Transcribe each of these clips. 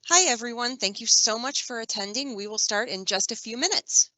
Hi, everyone. Thank you so much for attending. We will start in just a few minutes.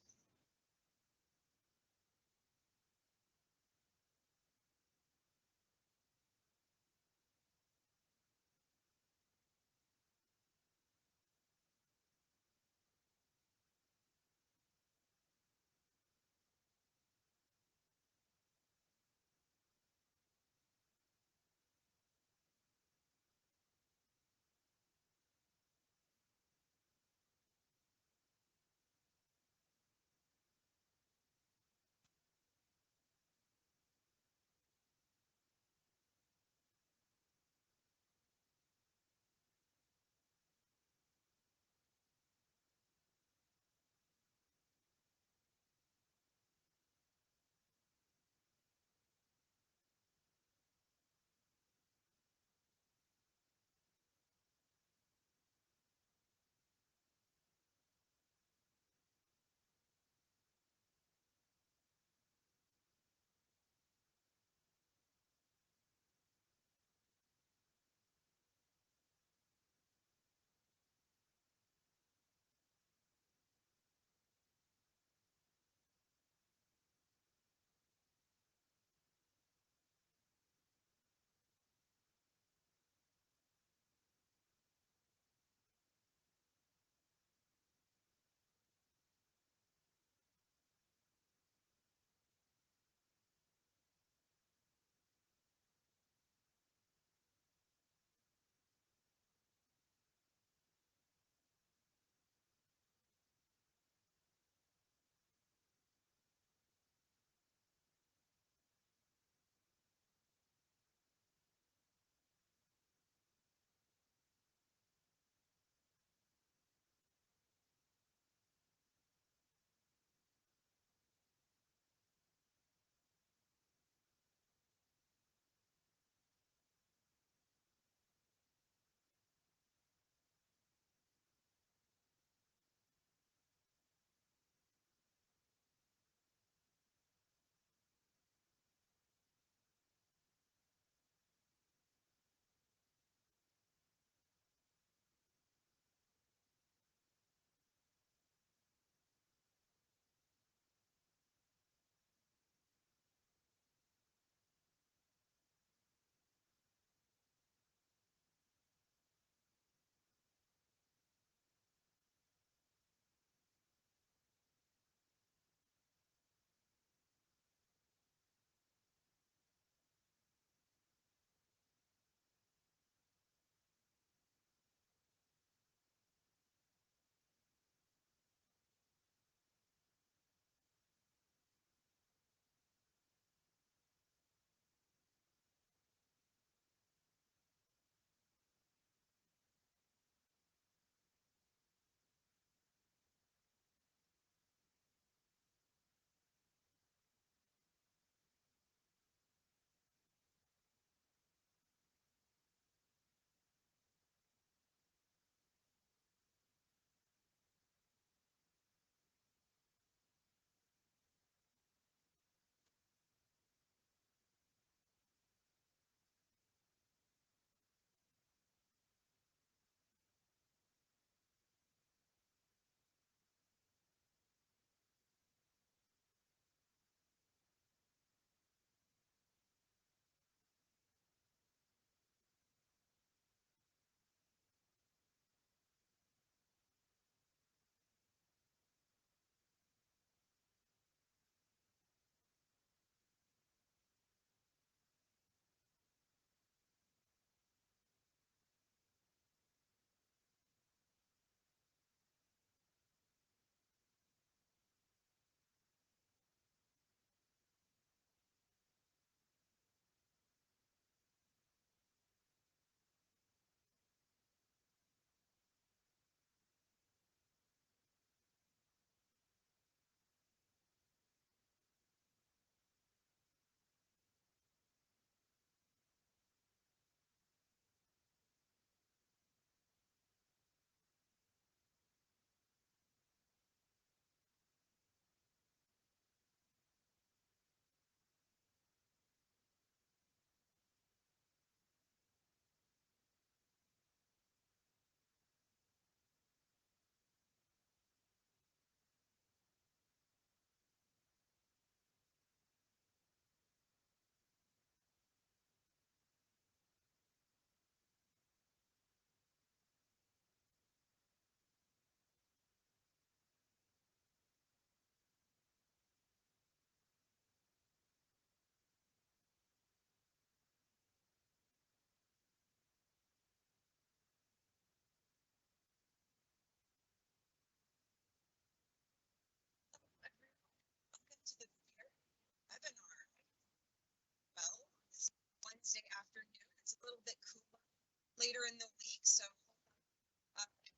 later in the week. So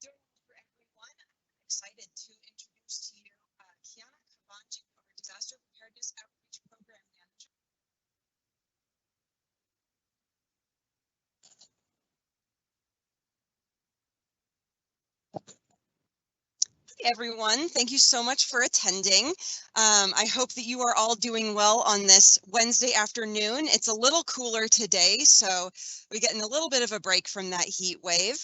doing well for everyone. I'm excited to introduce to you Kiana Kabanji, our Disaster Preparedness Outreach Program Manager. Everyone, thank you so much for attending. I hope that you are all doing well on this Wednesday afternoon. It's a little cooler today, so we're getting a little bit of a break from that heat wave.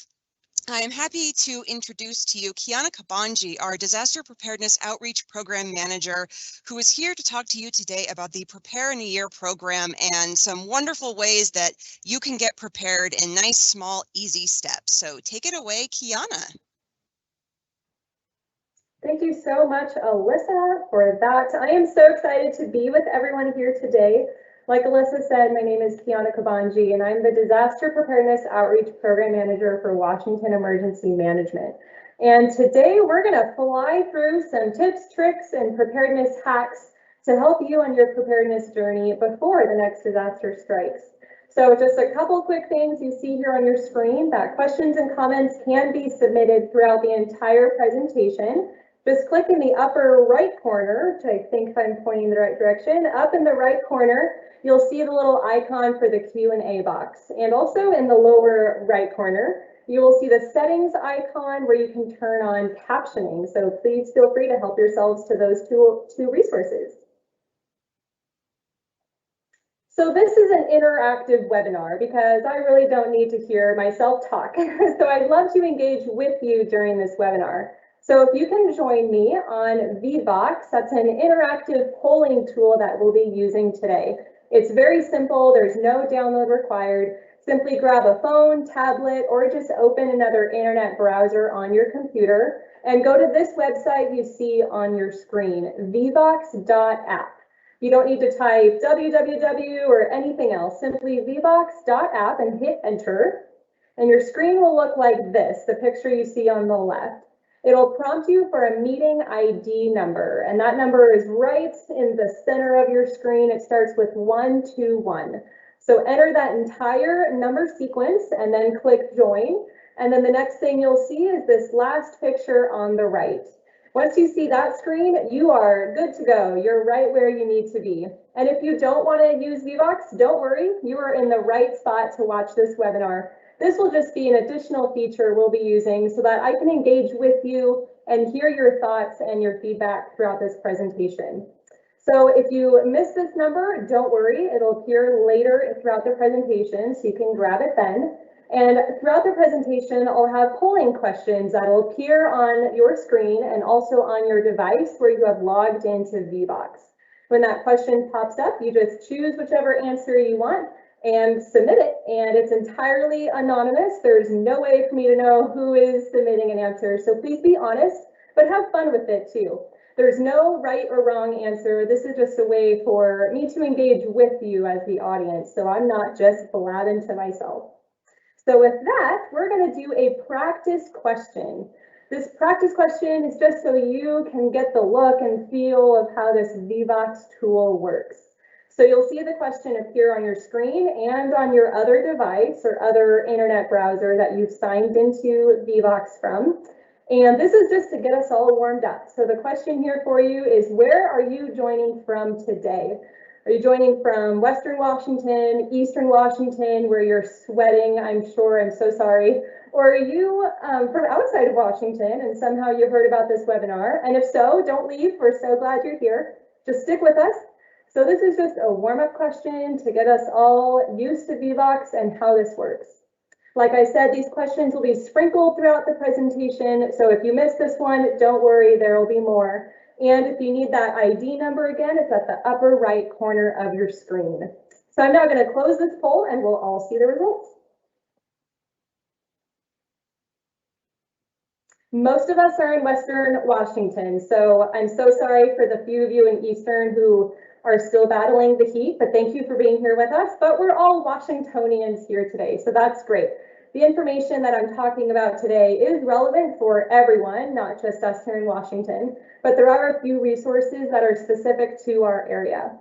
I am happy to introduce to you Kiana Kabanji, our Disaster Preparedness Outreach Program Manager, who is here to talk to you today about the Prepare in a Year program and some wonderful ways that you can get prepared in nice, small, easy steps. So take it away, Kiana. Thank you so much, Alyssa, for that. I am so excited to be with everyone here today. Like Alyssa said, my name is Kiana Kabanji, and I'm the Disaster Preparedness Outreach Program Manager for Washington Emergency Management. And today we're going to fly through some tips, tricks, and preparedness hacks to help you on your preparedness journey before the next disaster strikes. So just a couple quick things you see here on your screen, that questions and comments can be submitted throughout the entire presentation. Just click in the upper right corner, which I think if I'm pointing the right direction, up in the right corner, you'll see the little icon for the Q&A box. And also in the lower right corner, you will see the settings icon where you can turn on captioning. So please feel free to help yourselves to those two resources. So this is an interactive webinar because I really don't need to hear myself talk. So I'd love to engage with you during this webinar. So if you can join me on VBox, that's an interactive polling tool that we'll be using today. It's very simple, there's no download required. Simply grab a phone, tablet, or just open another internet browser on your computer and go to this website you see on your screen, vbox.app. You don't need to type www or anything else, simply vbox.app and hit enter. And your screen will look like this, the picture you see on the left. It'll prompt you for a meeting ID number, and that number is right in the center of your screen. It starts with 121. So enter that entire number sequence and then click join. And then the next thing you'll see is this last picture on the right. Once you see that screen, you are good to go. You're right where you need to be. And if you don't want to use VBox, don't worry. You are in the right spot to watch this webinar. This will just be an additional feature we'll be using so that I can engage with you and hear your thoughts and your feedback throughout this presentation. So if you miss this number, don't worry. It'll appear later throughout the presentation, so you can grab it then. And throughout the presentation, I'll have polling questions that will appear on your screen and also on your device where you have logged into VBox. When that question pops up, you just choose whichever answer you want and submit it, and it's entirely anonymous. There's no way for me to know who is submitting an answer, so please be honest, but have fun with it too. There's no right or wrong answer. This is just a way for me to engage with you as the audience, so I'm not just blabbing to myself. So with that, we're going to do a practice question. This practice question is just so you can get the look and feel of how this VBox tool works. So you'll see the question appear on your screen and on your other device or other internet browser that you've signed into VBox from. And this is just to get us all warmed up. So the question here for you is, where are you joining from today? Are you joining from Western Washington, Eastern Washington, where you're sweating, I'm sure, I'm so sorry? Or are you from outside of Washington and somehow you heard about this webinar? And if so, don't leave, we're so glad you're here. Just stick with us. So this is just a warm-up question to get us all used to VBox and how this works. Like I said, these questions will be sprinkled throughout the presentation. So if you missed this one, don't worry, there will be more. And if you need that ID number again, it's at the upper right corner of your screen. So I'm now going to close this poll and we'll all see the results. Most of us are in Western Washington, so I'm so sorry for the few of you in Eastern who are still battling the heat, but thank you for being here with us. But we're all Washingtonians here today, so that's great. The information that I'm talking about today is relevant for everyone, not just us here in Washington, but there are a few resources that are specific to our area.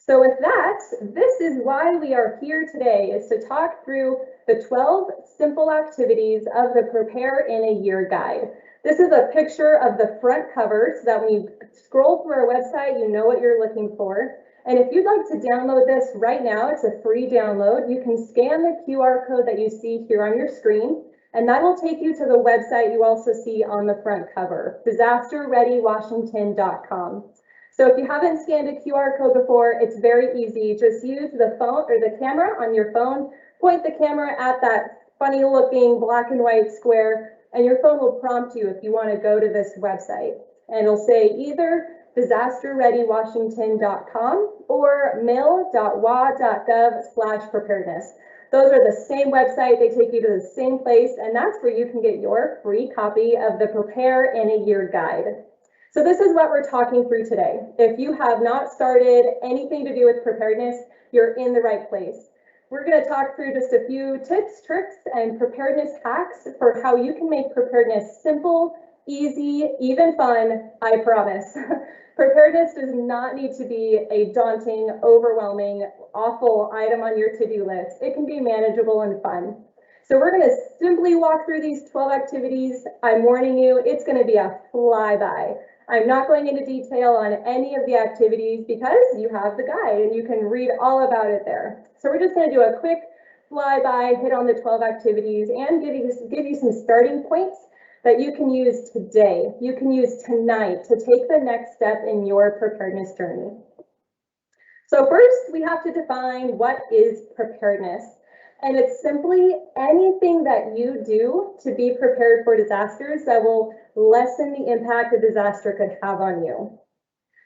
So with that, this is why we are here today, is to talk through the 12 simple activities of the Prepare in a Year guide. This is a picture of the front cover so that when you scroll through our website, you know what you're looking for. And if you'd like to download this right now, it's a free download. You can scan the QR code that you see here on your screen, and that will take you to the website you also see on the front cover, disasterreadywashington.com. So if you haven't scanned a QR code before, it's very easy. Just use the phone or the camera on your phone, point the camera at that funny looking black and white square, and your phone will prompt you if you want to go to this website. And it'll say either disasterreadywashington.com or mail.wa.gov/preparedness. Those are the same website. They take you to the same place, and that's where you can get your free copy of the Prepare in a Year guide. So this is what we're talking through today. If you have not started anything to do with preparedness, you're in the right place. We're going to talk through just a few tips, tricks, and preparedness hacks for how you can make preparedness simple, easy, even fun, I promise. Preparedness does not need to be a daunting, overwhelming, awful item on your to-do list. It can be manageable and fun. So we're going to simply walk through these 12 activities. I'm warning you, it's going to be a flyby. I'm not going into detail on any of the activities because you have the guide and you can read all about it there. So we're just going to do a quick flyby, hit on the 12 activities, and give you some starting points that you can use today. You can use tonight to take the next step in your preparedness journey. So first, we have to define what is preparedness. And it's simply anything that you do to be prepared for disasters that will lessen the impact a disaster could have on you.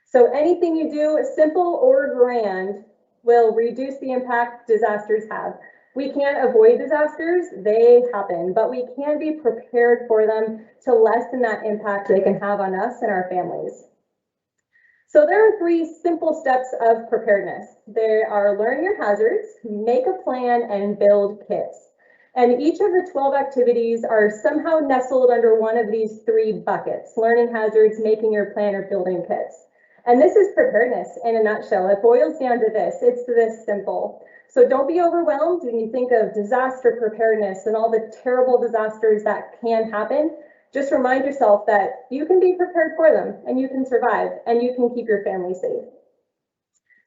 So anything you do, simple or grand, will reduce the impact disasters have. We can't avoid disasters, they happen, but we can be prepared for them to lessen that impact they can have on us and our families. So there are 3 simple steps of preparedness. They are learn your hazards, make a plan, and build kits. And each of the 12 activities are somehow nestled under one of these 3 buckets: learning hazards, making your plan, or building kits. And this is preparedness in a nutshell. It boils down to this. It's this simple. So don't be overwhelmed when you think of disaster preparedness and all the terrible disasters that can happen. Just remind yourself that you can be prepared for them and you can survive and you can keep your family safe.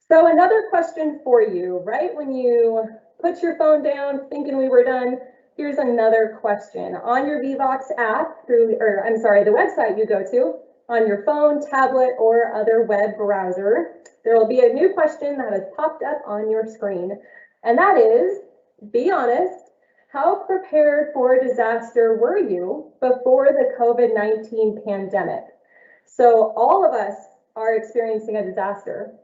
So another question for you, right when you put your phone down thinking we were done, here's another question. On your Vivox app, the website you go to, on your phone, tablet, or other web browser, there will be a new question that has popped up on your screen. And that is, be honest, how prepared for a disaster were you before the COVID-19 pandemic? So all of us are experiencing a disaster.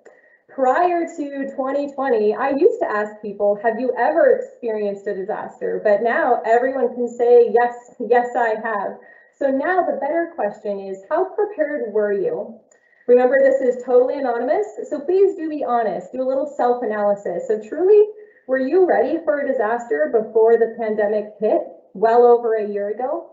Prior to 2020, I used to ask people, have you ever experienced a disaster? But now everyone can say, yes, yes, I have. So now the better question is, how prepared were you? Remember, this is totally anonymous, so please do be honest, do a little self-analysis. So truly, were you ready for a disaster before the pandemic hit well over a year ago?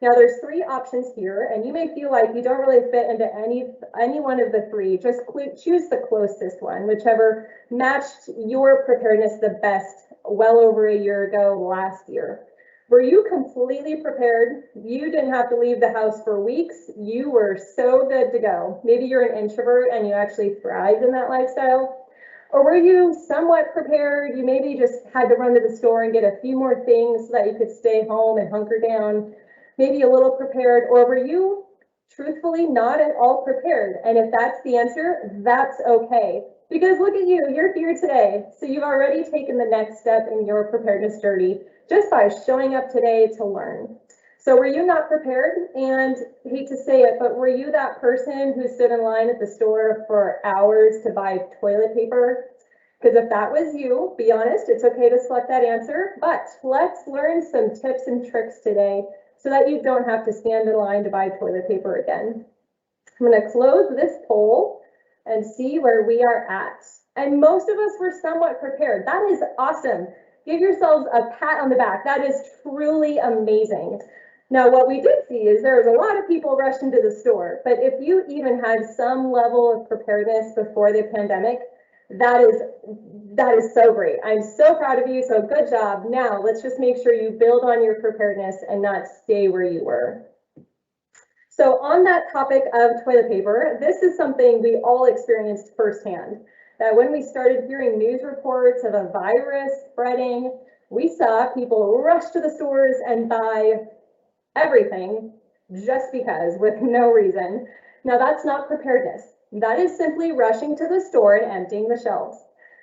Now there's 3 options here, and you may feel like you don't really fit into any one of the 3. Just choose the closest one, whichever matched your preparedness the best well over a year ago last year. Were you completely prepared? You didn't have to leave the house for weeks. You were so good to go. Maybe you're an introvert and you actually thrived in that lifestyle. Or were you somewhat prepared? You maybe just had to run to the store and get a few more things so that you could stay home and hunker down, maybe a little prepared. Or were you truthfully not at all prepared? And if that's the answer, that's okay. Because look at you, you're here today. So you've already taken the next step in your preparedness journey just by showing up today to learn. So were you not prepared? And I hate to say it, but were you that person who stood in line at the store for hours to buy toilet paper? Because if that was you, be honest, it's okay to select that answer, but let's learn some tips and tricks today so that you don't have to stand in line to buy toilet paper again. I'm going to close this poll and see where we are at. And most of us were somewhat prepared. That is awesome. Give yourselves a pat on the back. That is truly amazing. Now, what we did see is there was a lot of people rushing to the store, but if you even had some level of preparedness before the pandemic, That is so great. I'm so proud of you. So good job. Now let's just make sure you build on your preparedness and not stay where you were. So on that topic of toilet paper, this is something we all experienced firsthand. That when we started hearing news reports of a virus spreading, we saw people rush to the stores and buy everything just because, with no reason. Now that's not preparedness. That is simply rushing to the store and emptying the shelves.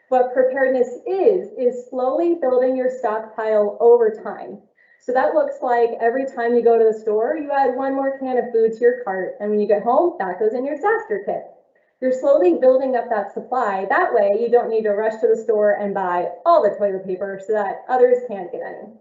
What preparedness is slowly building your stockpile over time. So that looks like every time you go to the store, you add one more can of food to your cart, and when you get home, that goes in your disaster kit. You're slowly building up that supply. That way, you don't need to rush to the store and buy all the toilet paper so that others can't get any.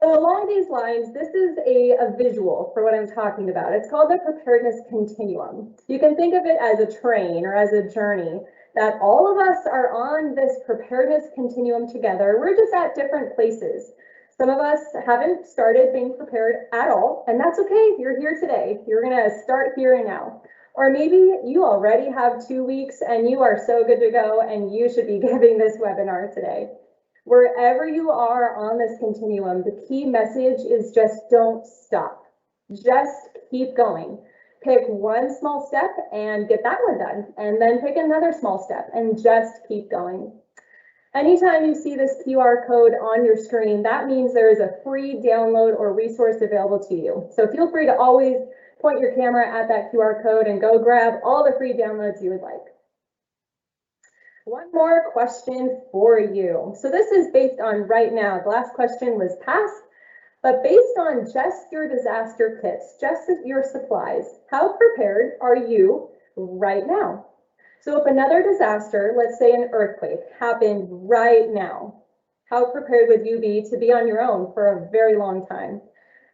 So along these lines, this is a visual for what I'm talking about. It's called the Preparedness Continuum. You can think of it as a train or as a journey that all of us are on this preparedness continuum together. We're just at different places. Some of us haven't started being prepared at all, and that's okay. You're here today. You're gonna start here and now. Or maybe you already have 2 weeks and you are so good to go and you should be giving this webinar today. Wherever you are on this continuum, the key message is just don't stop. Just keep going. Pick one small step and get that one done, and then pick another small step and just keep going. Anytime you see this QR code on your screen, that means there is a free download or resource available to you. So feel free to always point your camera at that QR code and go grab all the free downloads you would like. One more question for you. So this is based on right now. The last question was past, but based on just your disaster kits, just your supplies, how prepared are you right now? So if another disaster, let's say an earthquake, happened right now, how prepared would you be to be on your own for a very long time?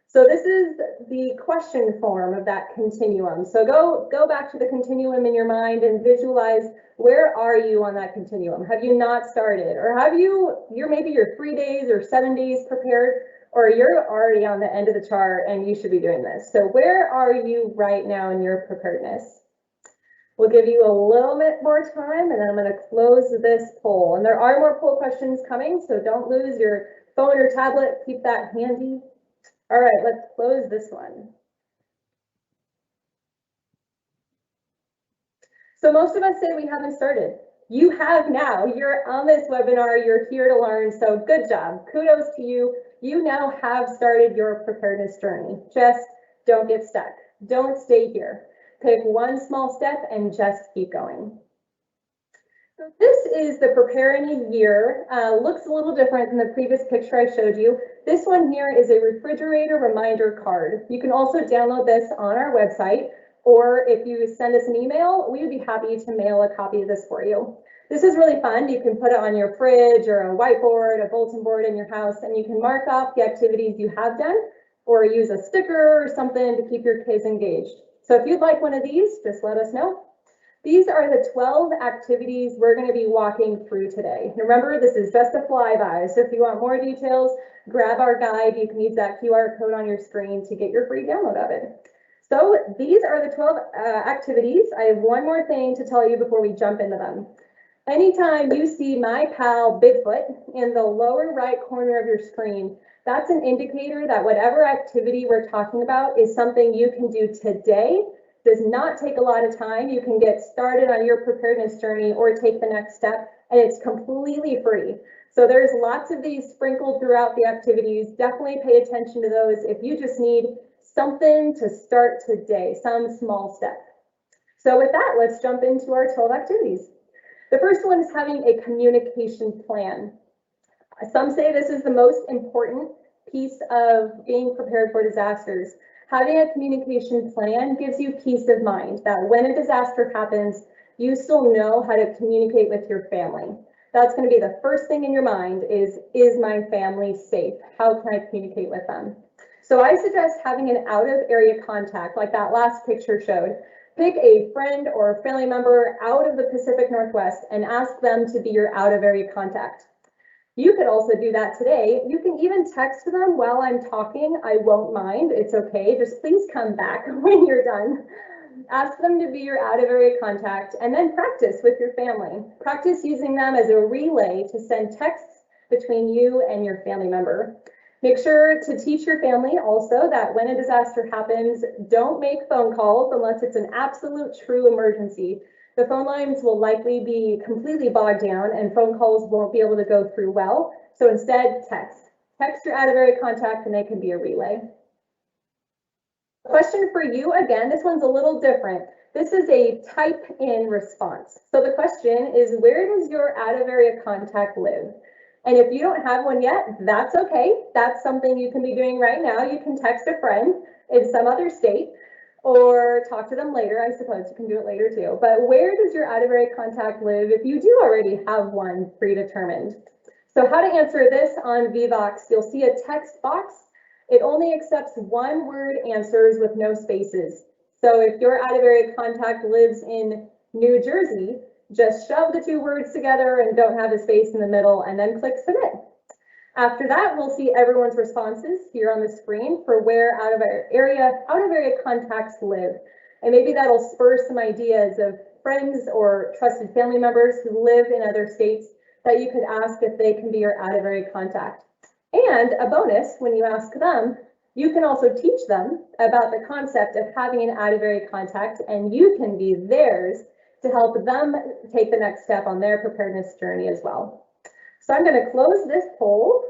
So this is the question form of that continuum. So go back to the continuum in your mind and visualize, where are you on that continuum? Have you not started? Or have maybe you're 3 days or 7 days prepared, or you're already on the end of the chart and you should be doing this. So where are you right now in your preparedness? We'll give you a little bit more time and then I'm going to close this poll. And there are more poll questions coming, so don't lose your phone or tablet. Keep that handy. All right, let's close this one. So most of us say we haven't started. You have now. You're on this webinar. You're here to learn. So good job. Kudos to you. You now have started your preparedness journey. Just don't get stuck. Don't stay here. Pick one small step and just keep going. So this is the Prepare in a Year. Looks a little different than the previous picture I showed you. This one here is a refrigerator reminder card. You can also download this on our website, or if you send us an email, we would be happy to mail a copy of this for you. This is really fun. You can put it on your fridge or a whiteboard, a bulletin board in your house, and you can mark off the activities you have done, or use a sticker or something to keep your kids engaged. So if you'd like one of these, just let us know. These are the 12 activities we're going to be walking through today. Remember, this is just a flyby, so if you want more details, grab our guide. You can use that QR code on your screen to get your free download of it. So these are the 12 activities. I have one more thing to tell you before we jump into them. Anytime you see my pal Bigfoot in the lower right corner of your screen, that's an indicator that whatever activity we're talking about is something you can do today. Does not take a lot of time. You can get started on your preparedness journey or take the next step, and it's completely free. So there's lots of these sprinkled throughout the activities. Definitely pay attention to those if you just need something to start today, some small step. So with that, let's jump into our 12 activities. The first one is having a communication plan. Some say this is the most important piece of being prepared for disasters. Having a communication plan gives you peace of mind that when a disaster happens, you still know how to communicate with your family. That's going to be the first thing in your mind is my family safe? How can I communicate with them? So I suggest having an out-of-area contact like that last picture showed. Pick a friend or family member out of the Pacific Northwest and ask them to be your out-of-area contact. You could also do that today. You can even text them while I'm talking. I won't mind. It's okay. Just please come back when you're done. Ask them to be your out-of-area contact, and then practice with your family. Practice using them as a relay to send texts between you and your family member. Make sure to teach your family also that when a disaster happens, don't make phone calls unless it's an absolute true emergency. The phone lines will likely be completely bogged down and phone calls won't be able to go through well. So instead, text. Text your out-of-area contact and they can be a relay. Question for you again, this one's a little different. This is a type in response. So the question is, where does your out-of-area contact live? And if you don't have one yet, that's okay. That's something you can be doing right now. You can text a friend in some other state or talk to them later. I suppose you can do it later too. But where does your out-of-area contact live if you do already have one predetermined? So how to answer this on Vivox, you'll see a text box. It only accepts one-word answers with no spaces. So if your out-of-area contact lives in New Jersey, just shove the 2 words together and don't have a space in the middle and then click submit. After that, we'll see everyone's responses here on the screen for where out-of-area contacts live. And maybe that'll spur some ideas of friends or trusted family members who live in other states that you could ask if they can be your out-of-area contact. And a bonus, when you ask them, you can also teach them about the concept of having an out-of-area contact, and you can be theirs to help them take the next step on their preparedness journey as well. So I'm going to close this poll.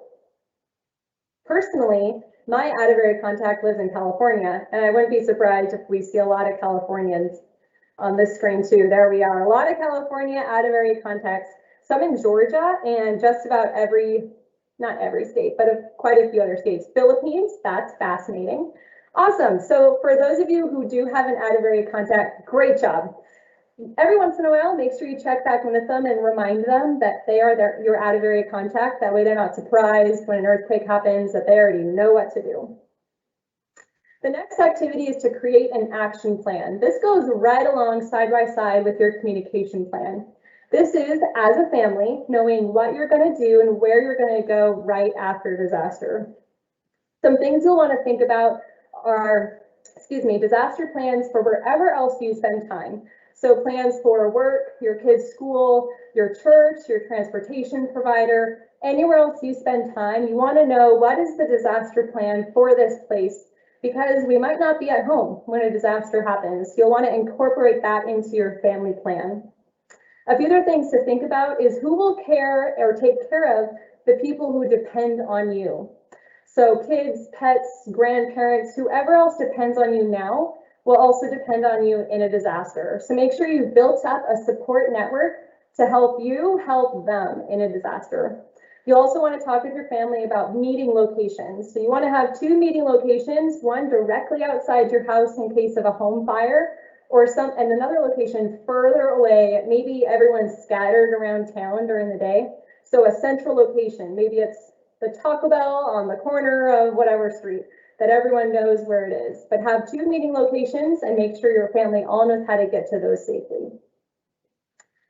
Personally, my out-of-area contact lives in California, and I wouldn't be surprised if we see a lot of Californians on this screen too. There we are, a lot of California out-of-area contacts, some in Georgia, and just about not every state, but quite a few other states. Philippines, that's fascinating. Awesome, so for those of you who do have an out-of-area contact, great job. Every once in a while, make sure you check back in with them and remind them that they are your out-of-area contact. That way they're not surprised when an earthquake happens, that they already know what to do. The next activity is to create an action plan. This goes right along side by side with your communication plan. This is, as a family, knowing what you're going to do and where you're going to go right after disaster. Some things you'll want to think about are, disaster plans for wherever else you spend time. So plans for work, your kids' school, your church, your transportation provider, anywhere else you spend time, you want to know what is the disaster plan for this place, because we might not be at home when a disaster happens. You'll want to incorporate that into your family plan. A few other things to think about is who will care or take care of the people who depend on you. So kids, pets, grandparents, whoever else depends on you now will also depend on you in a disaster. So make sure you've built up a support network to help you help them in a disaster. You also want to talk with your family about meeting locations. So you want to have 2 meeting locations, one directly outside your house in case of a home fire, and another location further away. Maybe everyone's scattered around town during the day. So a central location, maybe it's the Taco Bell on the corner of whatever street, that everyone knows where it is. But have 2 meeting locations and make sure your family all knows how to get to those safely.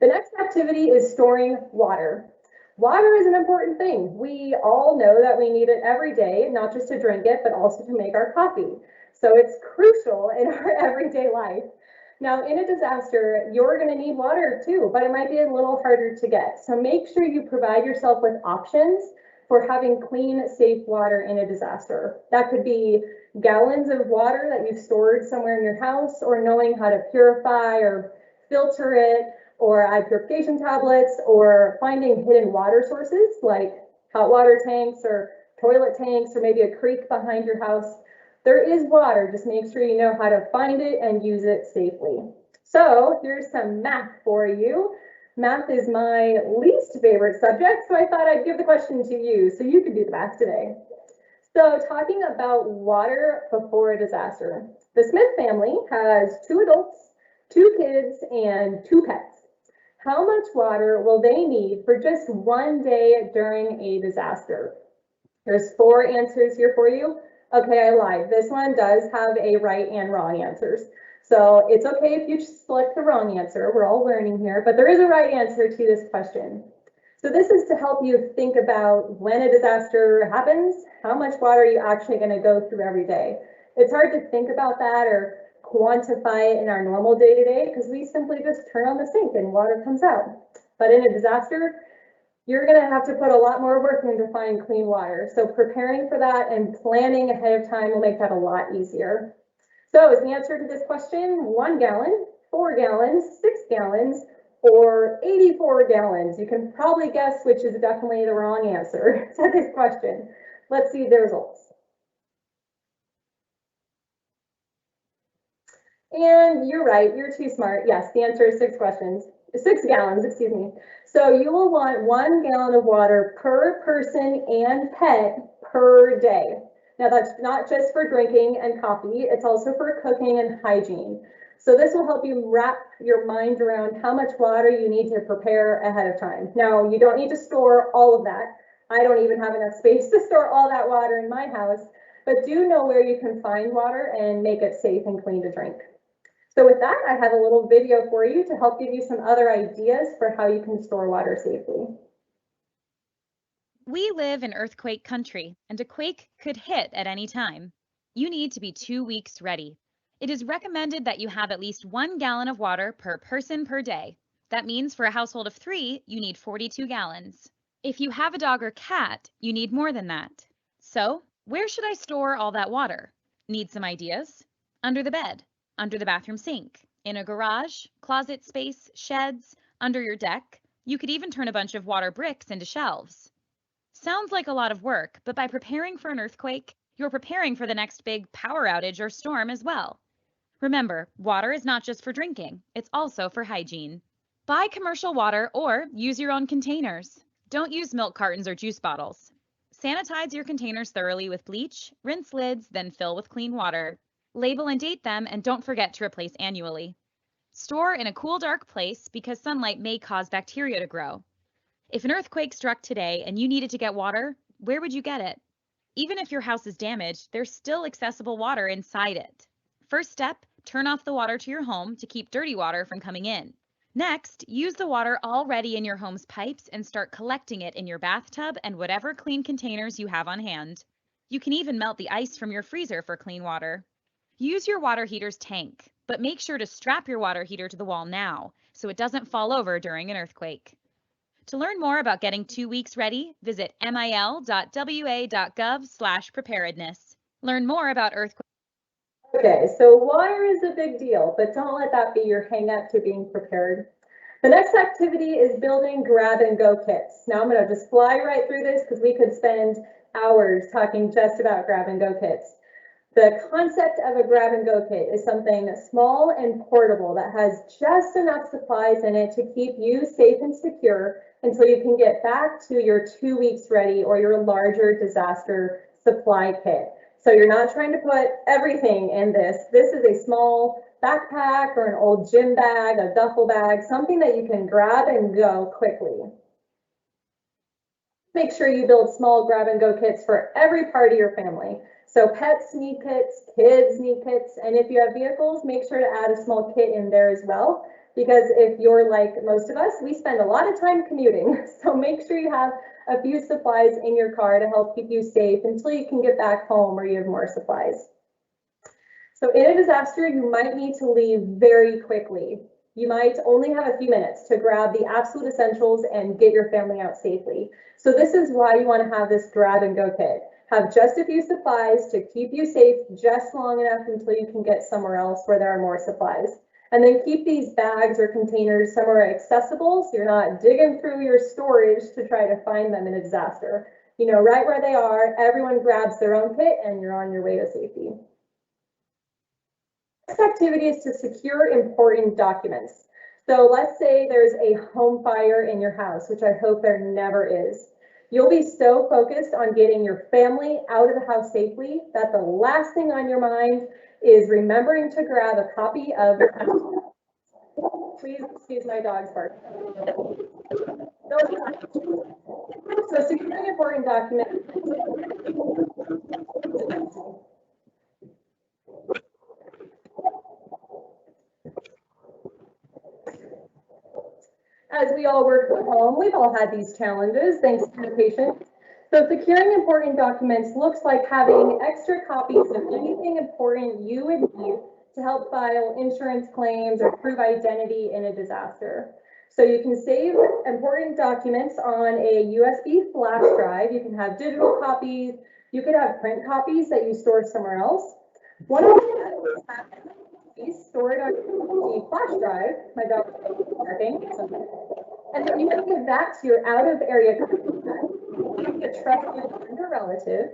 The next activity is storing water. Water is an important thing. We all know that we need it every day, not just to drink it, but also to make our coffee. So it's crucial in our everyday life. Now, in a disaster, you're going to need water too, but it might be a little harder to get. So make sure you provide yourself with options for having clean, safe water in a disaster. That could be gallons of water that you've stored somewhere in your house, or knowing how to purify or filter it, or add purification tablets, or finding hidden water sources like hot water tanks or toilet tanks, or maybe a creek behind your house. There is water, just make sure you know how to find it and use it safely. So here's some math for you. Math is my least favorite subject, so I thought I'd give the question to you so you can do the math today. So talking about water before a disaster. The Smith family has 2 adults, 2 kids, and 2 pets. How much water will they need for just 1 day during a disaster? There's 4 answers here for you. Okay, I lied. This one does have a right and wrong answers. So it's okay if you select the wrong answer. We're all learning here, but there is a right answer to this question. So this is to help you think about when a disaster happens, how much water are you actually going to go through every day. It's hard to think about that or quantify it in our normal day-to-day because we simply just turn on the sink and water comes out. But in a disaster, you're going to have to put a lot more work into finding clean water. So preparing for that and planning ahead of time will make that a lot easier. So is the answer to this question 1 gallon, 4 gallons, 6 gallons, or 84 gallons? You can probably guess which is definitely the wrong answer to this question. Let's see the results. And you're right, you're too smart. Yes, the answer is 6 gallons, excuse me. So you will want 1 gallon of water per person and pet per day. Now that's not just for drinking and coffee, it's also for cooking and hygiene. So this will help you wrap your mind around how much water you need to prepare ahead of time. Now you don't need to store all of that. I don't even have enough space to store all that water in my house, but do know where you can find water and make it safe and clean to drink. So with that, I have a little video for you to help give you some other ideas for how you can store water safely. We live in earthquake country, and a quake could hit at any time. You need to be 2 weeks ready. It is recommended that you have at least 1 gallon of water per person per day. That means for a household of 3, you need 42 gallons. If you have a dog or cat, you need more than that. So, where should I store all that water? Need some ideas? Under the bed, under the bathroom sink, in a garage, closet space, sheds, under your deck. You could even turn a bunch of water bricks into shelves. Sounds like a lot of work, but by preparing for an earthquake, you're preparing for the next big power outage or storm as well. Remember, water is not just for drinking, it's also for hygiene. Buy commercial water or use your own containers. Don't use milk cartons or juice bottles. Sanitize your containers thoroughly with bleach, rinse lids, then fill with clean water. Label and date them, and don't forget to replace annually. Store in a cool, dark place because sunlight may cause bacteria to grow. If an earthquake struck today and you needed to get water, where would you get it? Even if your house is damaged, there's still accessible water inside it. First step, turn off the water to your home to keep dirty water from coming in. Next, use the water already in your home's pipes and start collecting it in your bathtub and whatever clean containers you have on hand. You can even melt the ice from your freezer for clean water. Use your water heater's tank, but make sure to strap your water heater to the wall now so it doesn't fall over during an earthquake. To learn more about getting 2 weeks ready, visit mil.wa.gov/preparedness. Learn more about earthquakes. Okay, so water is a big deal, but don't let that be your hang up to being prepared. The next activity is building grab-and-go kits. Now I'm going to just fly right through this because we could spend hours talking just about grab-and-go kits. The concept of a grab-and-go kit is something small and portable that has just enough supplies in it to keep you safe and secure until you can get back to your 2 weeks ready or your larger disaster supply kit. So you're not trying to put everything in this. This is a small backpack or an old gym bag, a duffel bag, something that you can grab and go quickly. Make sure you build small grab-and-go kits for every part of your family. So pets need kits, kids need kits, and if you have vehicles, make sure to add a small kit in there as well, because if you're like most of us, we spend a lot of time commuting. So make sure you have a few supplies in your car to help keep you safe until you can get back home or you have more supplies. So in a disaster, you might need to leave very quickly. You might only have a few minutes to grab the absolute essentials and get your family out safely. So this is why you want to have this grab-and-go kit. Have just a few supplies to keep you safe just long enough until you can get somewhere else where there are more supplies. And then keep these bags or containers somewhere accessible so you're not digging through your storage to try to find them in a disaster. You know, right where they are, everyone grabs their own kit and you're on your way to safety. Next activity is to secure important documents. So let's say there's a home fire in your house, which I hope there never is. You'll be so focused on getting your family out of the house safely that the last thing on your mind is remembering to grab a copy of your house. Please excuse my dog's bark. So securing important documents. As we all work from home, we've all had these challenges, thanks to the patient. So securing important documents looks like having extra copies of anything important you would need to help file insurance claims or prove identity in a disaster. So you can save important documents on a USB flash drive. You can have digital copies. You could have print copies that you store somewhere else. One of the is stored on the flash drive. My dog is barking. And then you can give that to your out-of-area contact, a trusted friend or relative,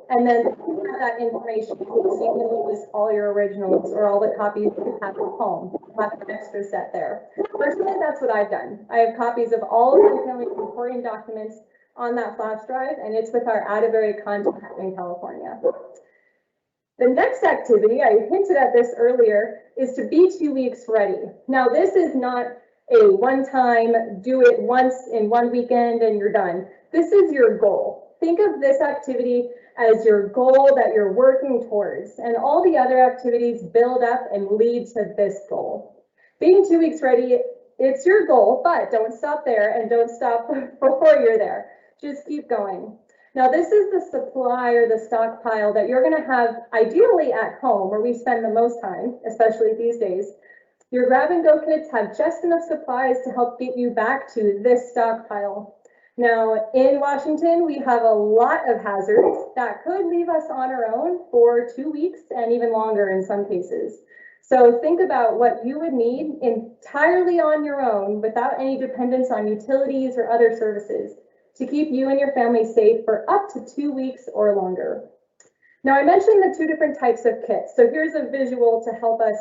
and then have that information so you can lose all your originals or all the copies you have at home. Have an extra set there. Personally, that's what I've done. I have copies of all of my family's important documents on that flash drive, and it's with our out-of-area contact in California. The next activity, I hinted at this earlier, is to be 2 weeks ready. Now, this is not a one-time, do it once in one weekend and you're done. This is your goal. Think of this activity as your goal that you're working towards, and all the other activities build up and lead to this goal. Being 2 weeks ready, it's your goal, but don't stop there and don't stop before you're there. Just keep going. Now, this is the supply or the stockpile that you're going to have ideally at home, where we spend the most time, especially these days. Your grab and go kits have just enough supplies to help get you back to this stockpile. Now, in Washington, we have a lot of hazards that could leave us on our own for 2 weeks and even longer in some cases. So think about what you would need entirely on your own without any dependence on utilities or other services to keep you and your family safe for up to 2 weeks or longer. Now, I mentioned the two different types of kits. So here's a visual to help us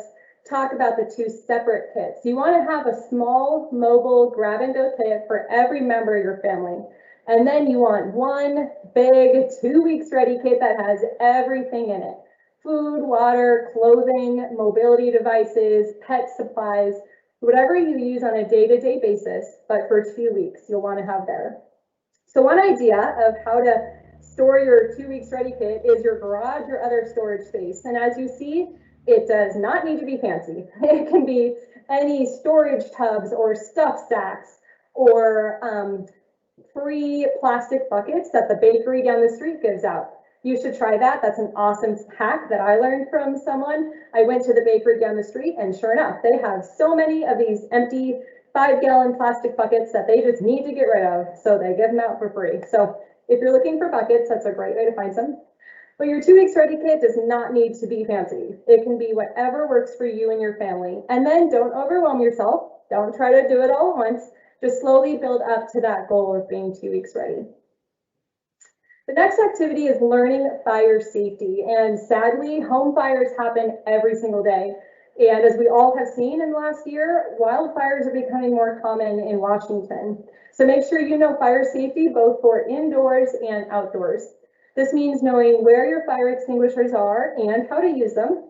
talk about the two separate kits. You want to have a small mobile grab and go kit for every member of your family. And then you want one big 2 weeks ready kit that has everything in it. Food, water, clothing, mobility devices, pet supplies, whatever you use on a day-to-day basis, but for 2 weeks you'll want to have there. So one idea of how to store your 2 weeks ready kit is your garage or other storage space. And as you see, it does not need to be fancy. It can be any storage tubs or stuff sacks or free plastic buckets that the bakery down the street gives out. You should try that. That's an awesome hack that I learned from someone. I went to the bakery down the street, and sure enough, they have so many of these empty 5-gallon plastic buckets that they just need to get rid of, so they give them out for free. So if you're looking for buckets, that's a great way to find some. But your 2 weeks ready kit does not need to be fancy. It can be whatever works for you and your family. And then don't overwhelm yourself. Don't try to do it all at once. Just slowly build up to that goal of being 2 weeks ready. The next activity is learning fire safety. And sadly, home fires happen every single day. And as we all have seen in the last year, wildfires are becoming more common in Washington. So make sure you know fire safety both for indoors and outdoors. This means knowing where your fire extinguishers are and how to use them.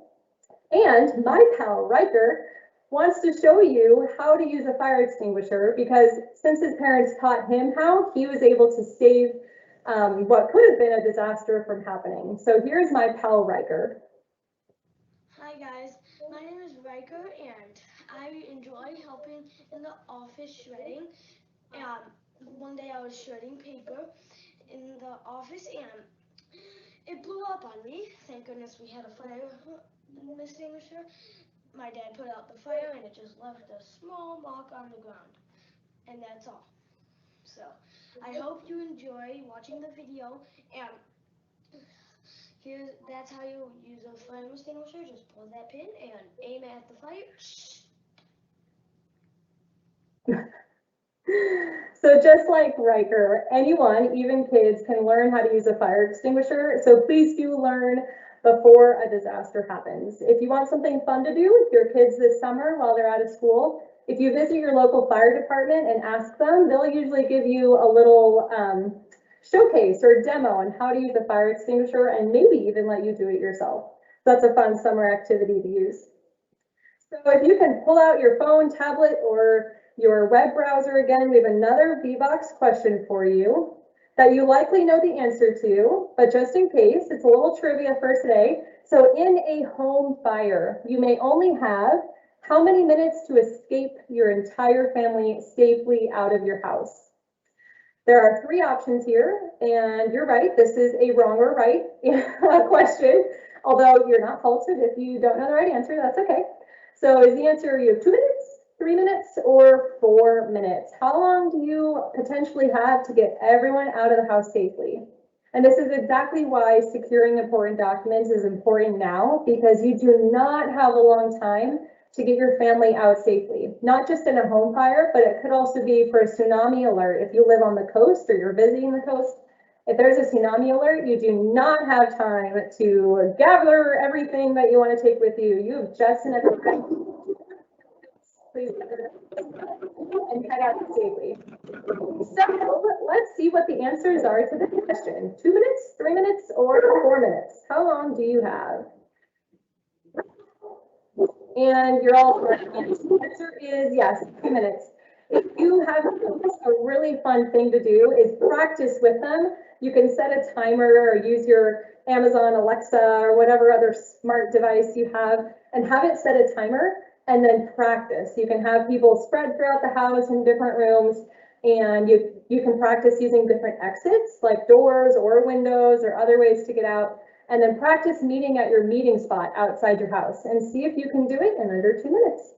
And my pal Riker wants to show you how to use a fire extinguisher, because since his parents taught him how, he was able to save what could have been a disaster from happening. So here's my pal Riker. Hi guys, my name is Riker and I enjoy helping in the office shredding. One day I was shredding paper in the office and it blew up on me. Thank goodness we had a fire extinguisher. My dad put out the fire and it just left a small mark on the ground. And that's all. So I hope you enjoy watching the video, and that's how you use a fire extinguisher. Just pull that pin and aim it at the fire. So just like Riker, anyone, even kids, can learn how to use a fire extinguisher. So please do learn before a disaster happens. If you want something fun to do with your kids this summer while they're out of school, if you visit your local fire department and ask them, they'll usually give you a little showcase or demo on how to use a fire extinguisher, and maybe even let you do it yourself. So that's a fun summer activity to use. So if you can pull out your phone, tablet, or your web browser again, we have another VBOX question for you that you likely know the answer to, but just in case, it's a little trivia for today. So in a home fire, you may only have how many minutes to escape your entire family safely out of your house? There are 3 options here, and you're right, this is a wrong or right question. Although you're not faulted if you don't know the right answer, that's okay. So is the answer you have 2 minutes, 3 minutes, or 4 minutes? How long do you potentially have to get everyone out of the house safely? And this is exactly why securing important documents is important now, because you do not have a long time to get your family out safely, not just in a home fire, but it could also be for a tsunami alert. If you live on the coast or you're visiting the coast, if there's a tsunami alert, you do not have time to gather everything that you want to take with you. You have just enough time. Please and head out safely. So let's see what the answers are to this question. 2 minutes, 3 minutes, or 4 minutes? How long do you have? And you're all correct. The answer is yes, 2 minutes. If you have a really fun thing to do is practice with them. You can set a timer or use your Amazon Alexa or whatever other smart device you have and have it set a timer and then practice. You can have people spread throughout the house in different rooms, and you can practice using different exits like doors or windows or other ways to get out, and then practice meeting at your meeting spot outside your house and see if you can do it in under 2 minutes.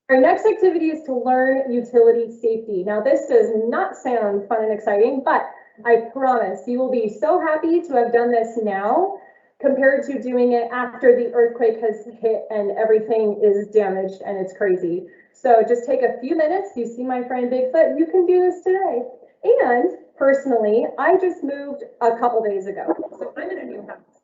Our next activity is to learn utility safety. Now, this does not sound fun and exciting, but I promise you will be so happy to have done this now compared to doing it after the earthquake has hit and everything is damaged and it's crazy. So just take a few minutes. You see my friend Bigfoot, you can do this today. And personally, I just moved a couple days ago, so I'm in a new house.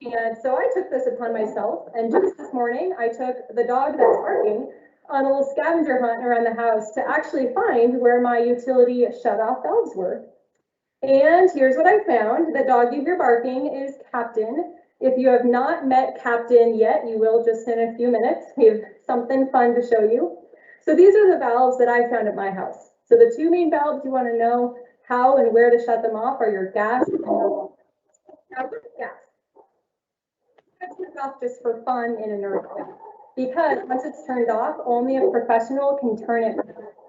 And so I took this upon myself, and just this morning, I took the dog that's barking on a little scavenger hunt around the house to actually find where my utility shut-off valves were. And here's what I found. The dog you're barking is Captain. If you have not met Captain yet, you will just in a few minutes. We have something fun to show you. So these are the valves that I found at my house. So the two main valves you want to know how and where to shut them off are your gas and oil. Now, gas. Let's turn it off just for fun in an earthquake, because once it's turned off, only a professional can turn it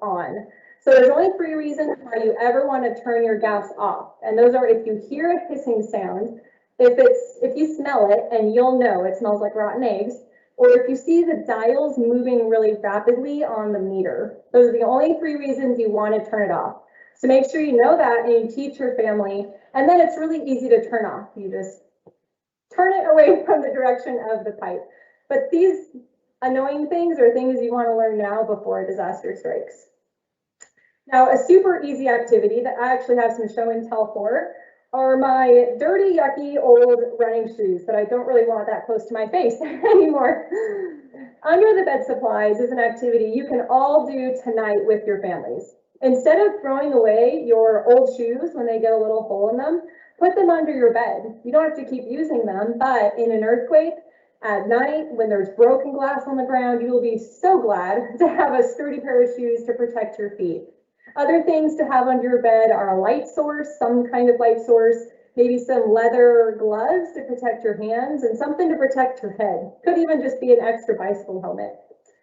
on. So there's only 3 reasons why you ever want to turn your gas off. And those are if you hear a hissing sound, if you smell it and you'll know it smells like rotten eggs, or if you see the dials moving really rapidly on the meter. Those are the only 3 reasons you want to turn it off. So make sure you know that and you teach your family, and then it's really easy to turn off. You just turn it away from the direction of the pipe. But these annoying things are things you want to learn now before a disaster strikes. Now, a super easy activity that I actually have some show and tell for are my dirty, yucky, old running shoes that I don't really want that close to my face anymore. Under the bed supplies is an activity you can all do tonight with your families. Instead of throwing away your old shoes when they get a little hole in them, put them under your bed. You don't have to keep using them, but in an earthquake at night, when there's broken glass on the ground, you will be so glad to have a sturdy pair of shoes to protect your feet. Other things to have under your bed are a light source, some kind of light source, maybe some leather gloves to protect your hands, and something to protect your head. Could even just be an extra bicycle helmet.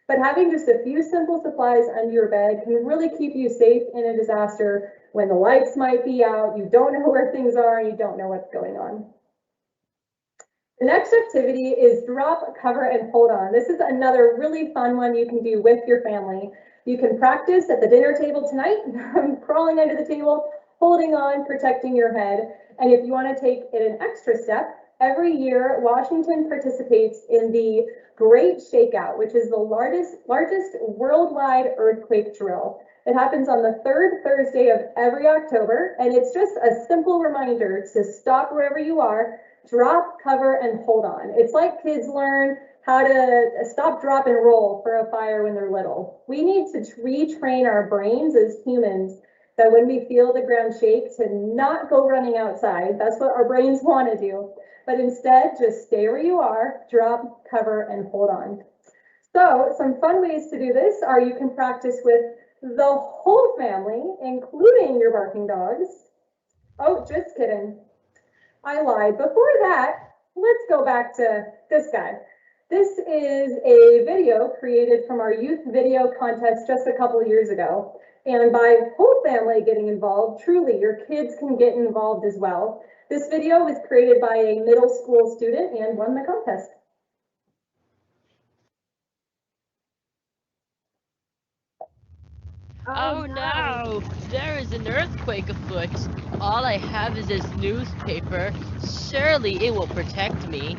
But having just a few simple supplies under your bed can really keep you safe in a disaster when the lights might be out, you don't know where things are, and you don't know what's going on. The next activity is drop, cover, and hold on. This is another really fun one you can do with your family. You can practice at the dinner table tonight, crawling under the table, holding on, protecting your head. And if you want to take it an extra step, every year Washington participates in the Great Shakeout, which is the largest worldwide earthquake drill. It happens on the 3rd Thursday of every October, and it's just a simple reminder to stop wherever you are, drop, cover, and hold on. It's like kids learn how to stop, drop, and roll for a fire when they're little. We need to retrain our brains as humans that when we feel the ground shake to not go running outside. That's what our brains want to do. But instead, just stay where you are, drop, cover, and hold on. So some fun ways to do this are you can practice with the whole family, including your barking dogs. Oh, just kidding. I lied. Before that, let's go back to this guy. This is a video created from our youth video contest just a couple years ago. And by whole family getting involved, truly, your kids can get involved as well. This video was created by a middle school student and won the contest. Oh no! There is an earthquake afoot. All I have is this newspaper. Surely it will protect me.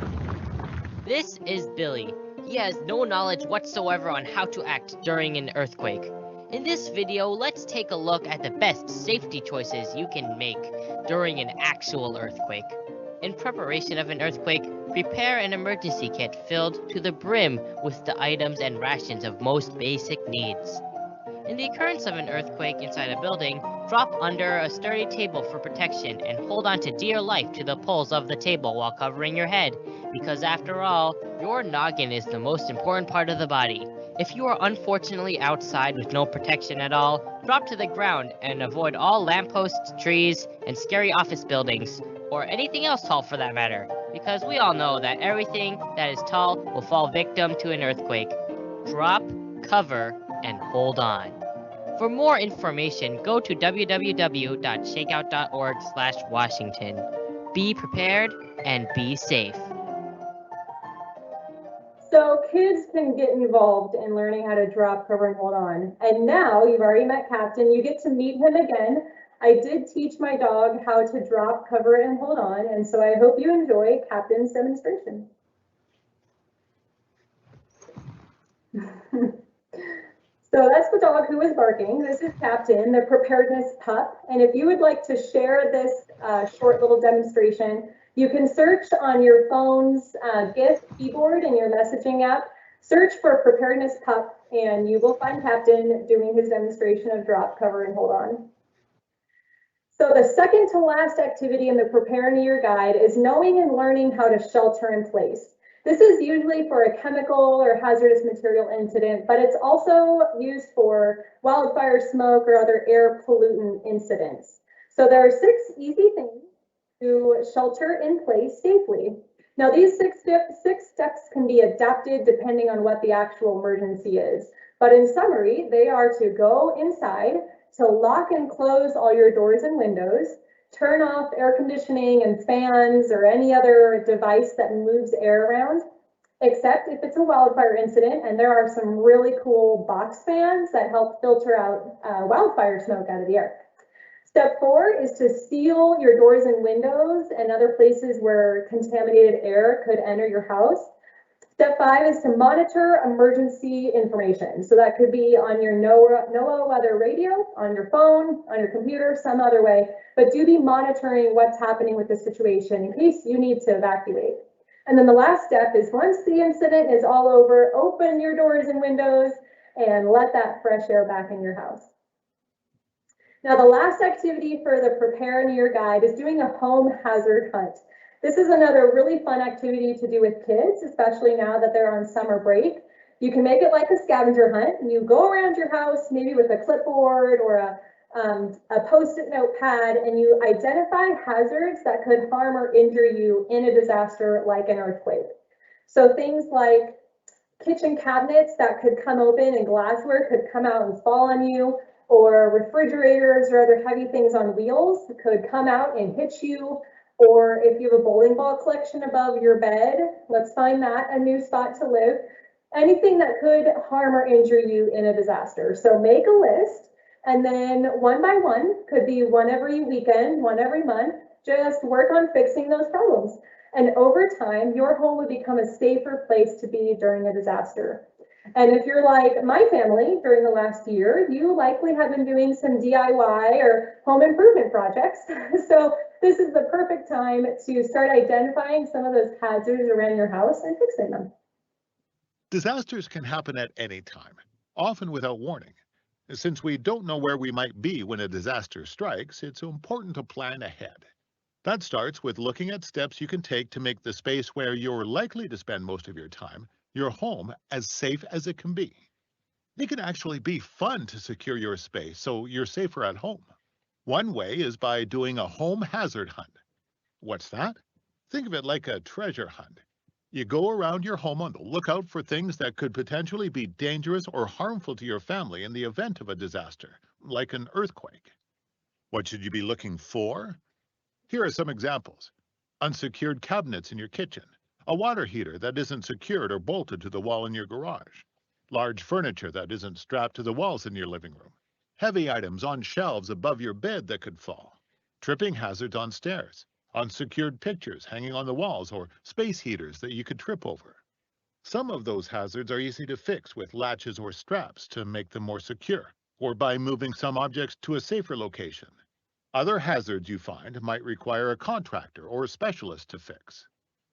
This is Billy. He has no knowledge whatsoever on how to act during an earthquake. In this video, let's take a look at the best safety choices you can make during an actual earthquake. In preparation of an earthquake, prepare an emergency kit filled to the brim with the items and rations of most basic needs. In the occurrence of an earthquake inside a building, drop under a sturdy table for protection and hold on to dear life to the poles of the table while covering your head, because after all, your noggin is the most important part of the body. If you are unfortunately outside with no protection at all, drop to the ground and avoid all lampposts, trees, and scary office buildings, or anything else tall for that matter, because we all know that everything that is tall will fall victim to an earthquake. Drop, cover, and hold on. For more information, go to www.shakeout.org/Washington. Be prepared and be safe. So kids can get involved in learning how to drop, cover, and hold on. And now you've already met Captain, you get to meet him again. I did teach my dog how to drop, cover, and hold on, and so I hope you enjoy Captain's demonstration. So that's the dog who is barking. This is Captain, the preparedness pup. And if you would like to share this short little demonstration, you can search on your phone's GIF keyboard in your messaging app, search for preparedness pup, and you will find Captain doing his demonstration of drop, cover, and hold on. So the second to last activity in the Prepare in a Year guide is knowing and learning how to shelter in place. This is usually for a chemical or hazardous material incident, but it's also used for wildfire, smoke, or other air pollutant incidents. So there are 6 easy things to shelter in place safely. Now these six steps can be adapted depending on what the actual emergency is. But in summary, they are to go inside, to lock and close all your doors and windows, turn off air conditioning and fans or any other device that moves air around, except if it's a wildfire incident, and there are some really cool box fans that help filter out wildfire smoke out of the air. Step 4 is to seal your doors and windows and other places where contaminated air could enter your house. Step 5 is to monitor emergency information. So that could be on your NOAA weather radio, on your phone, on your computer, some other way, but do be monitoring what's happening with the situation in case you need to evacuate. And then the last step is once the incident is all over, open your doors and windows and let that fresh air back in your house. Now the last activity for the Prepare in a Year guide is doing a home hazard hunt. This is another really fun activity to do with kids, especially now that they're on summer break. You can make it like a scavenger hunt. You go around your house, maybe with a clipboard or a Post-it notepad, and you identify hazards that could harm or injure you in a disaster like an earthquake. So things like kitchen cabinets that could come open and glassware could come out and fall on you, or refrigerators or other heavy things on wheels could come out and hit you. Or if you have a bowling ball collection above your bed, let's find that a new spot to live. Anything that could harm or injure you in a disaster. So make a list, and then one by one, could be one every weekend, one every month, just work on fixing those problems. And over time, your home would become a safer place to be during a disaster. And if you're like my family during the last year, you likely have been doing some DIY or home improvement projects. So this is the perfect time to start identifying some of those hazards around your house and fixing them. Disasters can happen at any time, often without warning. Since we don't know where we might be when a disaster strikes, it's important to plan ahead. That starts with looking at steps you can take to make the space where you're likely to spend most of your time, your home, as safe as it can be. It can actually be fun to secure your space so you're safer at home. One way is by doing a home hazard hunt. What's that? Think of it like a treasure hunt. You go around your home on the lookout for things that could potentially be dangerous or harmful to your family in the event of a disaster, like an earthquake. What should you be looking for? Here are some examples. Unsecured cabinets in your kitchen, a water heater that isn't secured or bolted to the wall in your garage, large furniture that isn't strapped to the walls in your living room, heavy items on shelves above your bed that could fall, tripping hazards on stairs, unsecured pictures hanging on the walls, or space heaters that you could trip over. Some of those hazards are easy to fix with latches or straps to make them more secure, or by moving some objects to a safer location. Other hazards you find might require a contractor or a specialist to fix.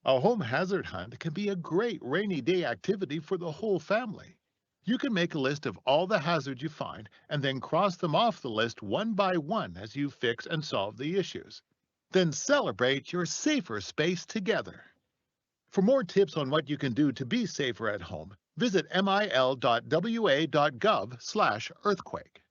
A home hazard hunt can be a great rainy day activity for the whole family. You can make a list of all the hazards you find and then cross them off the list one by one as you fix and solve the issues. Then celebrate your safer space together. For more tips on what you can do to be safer at home, visit mil.wa.gov/earthquake.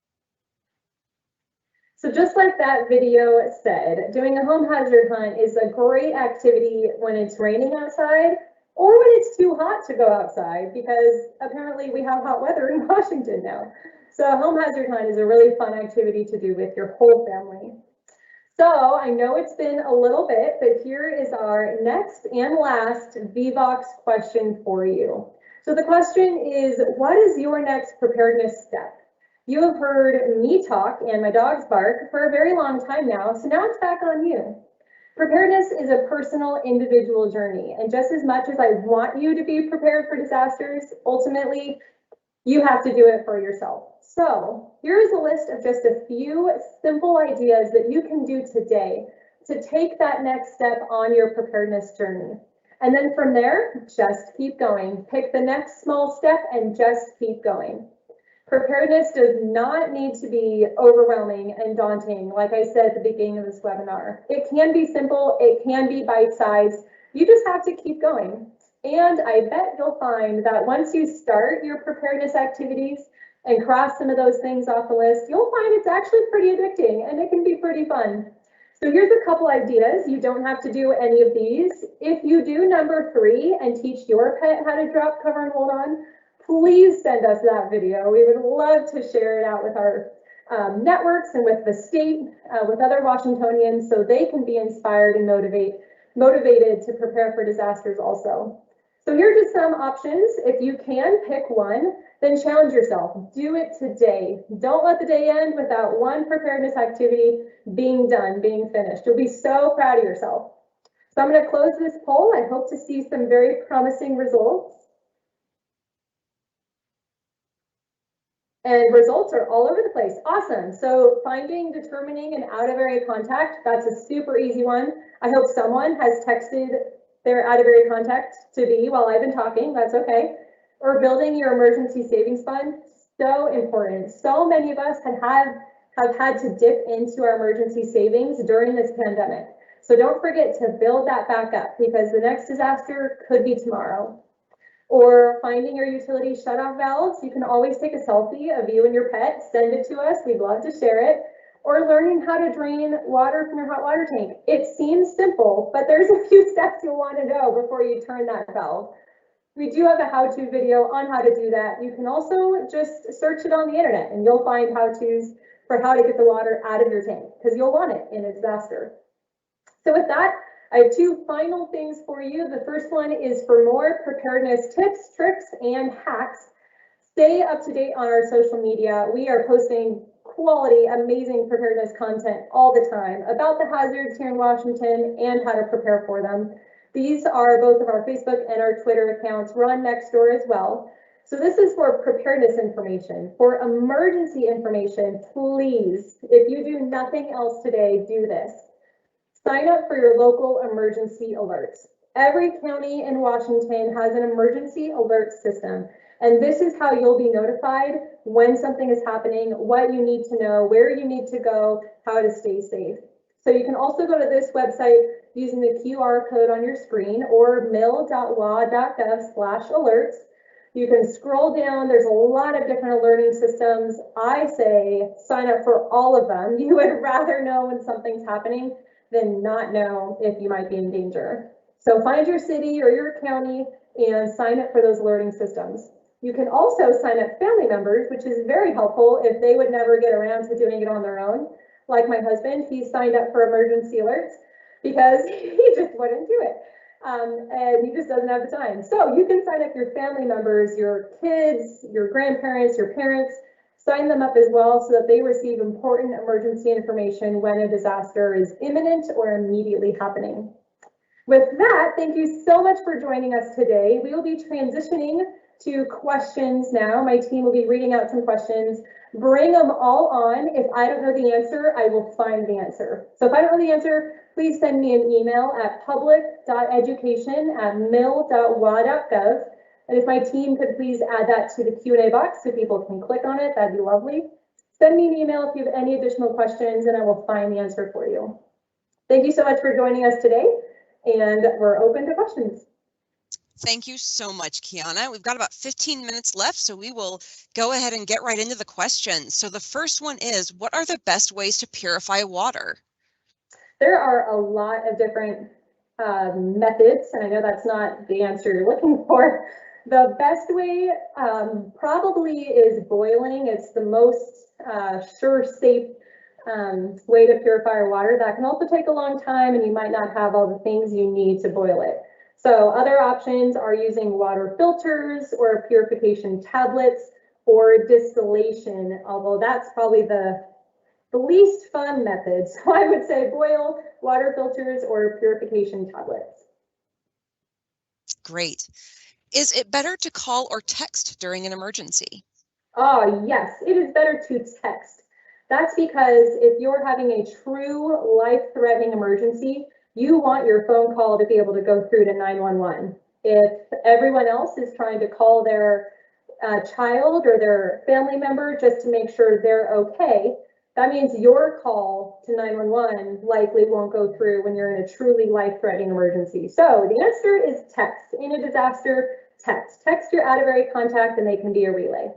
So just like that video said, doing a home hazard hunt is a great activity when it's raining outside or when it's too hot to go outside, because apparently we have hot weather in Washington now. So a home hazard hunt is a really fun activity to do with your whole family. So I know it's been a little bit, but here is our next and last VBOX question for you. So the question is, what is your next preparedness step? You have heard me talk and my dogs bark for a very long time now, so now it's back on you. Preparedness is a personal, individual journey, and just as much as I want you to be prepared for disasters, ultimately, you have to do it for yourself. So here is a list of just a few simple ideas that you can do today to take that next step on your preparedness journey. And then from there, just keep going. Pick the next small step and just keep going. Preparedness does not need to be overwhelming and daunting, like I said at the beginning of this webinar. It can be simple, it can be bite-sized. You just have to keep going. And I bet you'll find that once you start your preparedness activities and cross some of those things off the list, you'll find it's actually pretty addicting and it can be pretty fun. So here's a couple ideas. You don't have to do any of these. If you do number 3 and teach your pet how to drop, cover, and hold on, please send us that video. We would love to share it out with our networks and with the state, with other Washingtonians, so they can be inspired and motivated to prepare for disasters also. So here are just some options. If you can pick one, then challenge yourself. Do it today. Don't let the day end without one preparedness activity being done, being finished. You'll be so proud of yourself. So I'm going to close this poll. I hope to see some very promising results. And results are all over the place. Awesome. So finding, determining an out-of-area contact, that's a super easy one. I hope someone has texted their out-of-area contact to me while I've been talking. That's okay. Or building your emergency savings fund, so important. So many of us have had to dip into our emergency savings during this pandemic. So don't forget to build that back up, because the next disaster could be tomorrow. Or finding your utility shutoff valves. You can always take a selfie of you and your pet, send it to us. We'd love to share it. Or learning how to drain water from your hot water tank. It seems simple, but there's a few steps you'll want to know before you turn that valve. We do have a how-to video on how to do that. You can also just search it on the internet and you'll find how-tos for how to get the water out of your tank, because you'll want it in a disaster. So with that, I have 2 final things for you. The first one is for more preparedness tips, tricks, and hacks. Stay up to date on our social media. We are posting quality, amazing preparedness content all the time about the hazards here in Washington and how to prepare for them. These are both of our Facebook and our Twitter accounts. We're on Nextdoor as well. So this is for preparedness information. For emergency information, please, if you do nothing else today, do this. Sign up for your local emergency alerts. Every county in Washington has an emergency alert system, and this is how you'll be notified when something is happening, what you need to know, where you need to go, how to stay safe. So you can also go to this website using the QR code on your screen, or mil.wa.gov/alerts. You can scroll down. There's a lot of different alerting systems. I say sign up for all of them. You would rather know when something's happening than not know if you might be in danger. So find your city or your county and sign up for those alerting systems. You can also sign up family members, which is very helpful if they would never get around to doing it on their own. Like my husband, he signed up for emergency alerts. because he just wouldn't do it. And he just doesn't have the time. So you can sign up your family members, your kids, your grandparents, your parents, sign them up as well so that they receive important emergency information when a disaster is imminent or immediately happening. With that, thank you so much for joining us today. We will be transitioning to questions now. My team will be reading out some questions. Bring them all on. If I don't know the answer, I will find the answer. So if I don't know the answer, please send me an email at public.education@mil.wa.gov. And if my team could please add that to the Q&A box so people can click on it, that'd be lovely. Send me an email if you have any additional questions and I will find the answer for you. Thank you so much for joining us today, and we're open to questions. Thank you so much, Kiana. We've got about 15 minutes left, so we will go ahead and get right into the questions. So the first one is, what are the best ways to purify water? There are a lot of different methods, and I know that's not the answer you're looking for. The best way probably is boiling. It's the most sure, safe way to purify our water. That can also take a long time, and you might not have all the things you need to boil it. So other options are using water filters or purification tablets or distillation, although that's probably the least fun method. So I would say boil, water filters, or purification tablets. Great. Is it better to call or text during an emergency? Oh, yes, it is better to text. That's because if you're having a true life-threatening emergency, you want your phone call to be able to go through to 911. If everyone else is trying to call their child or their family member just to make sure they're okay, that means your call to 911 likely won't go through when you're in a truly life-threatening emergency. So the answer is text. In a disaster, text. Text your out-of-area contact and they can be a relay.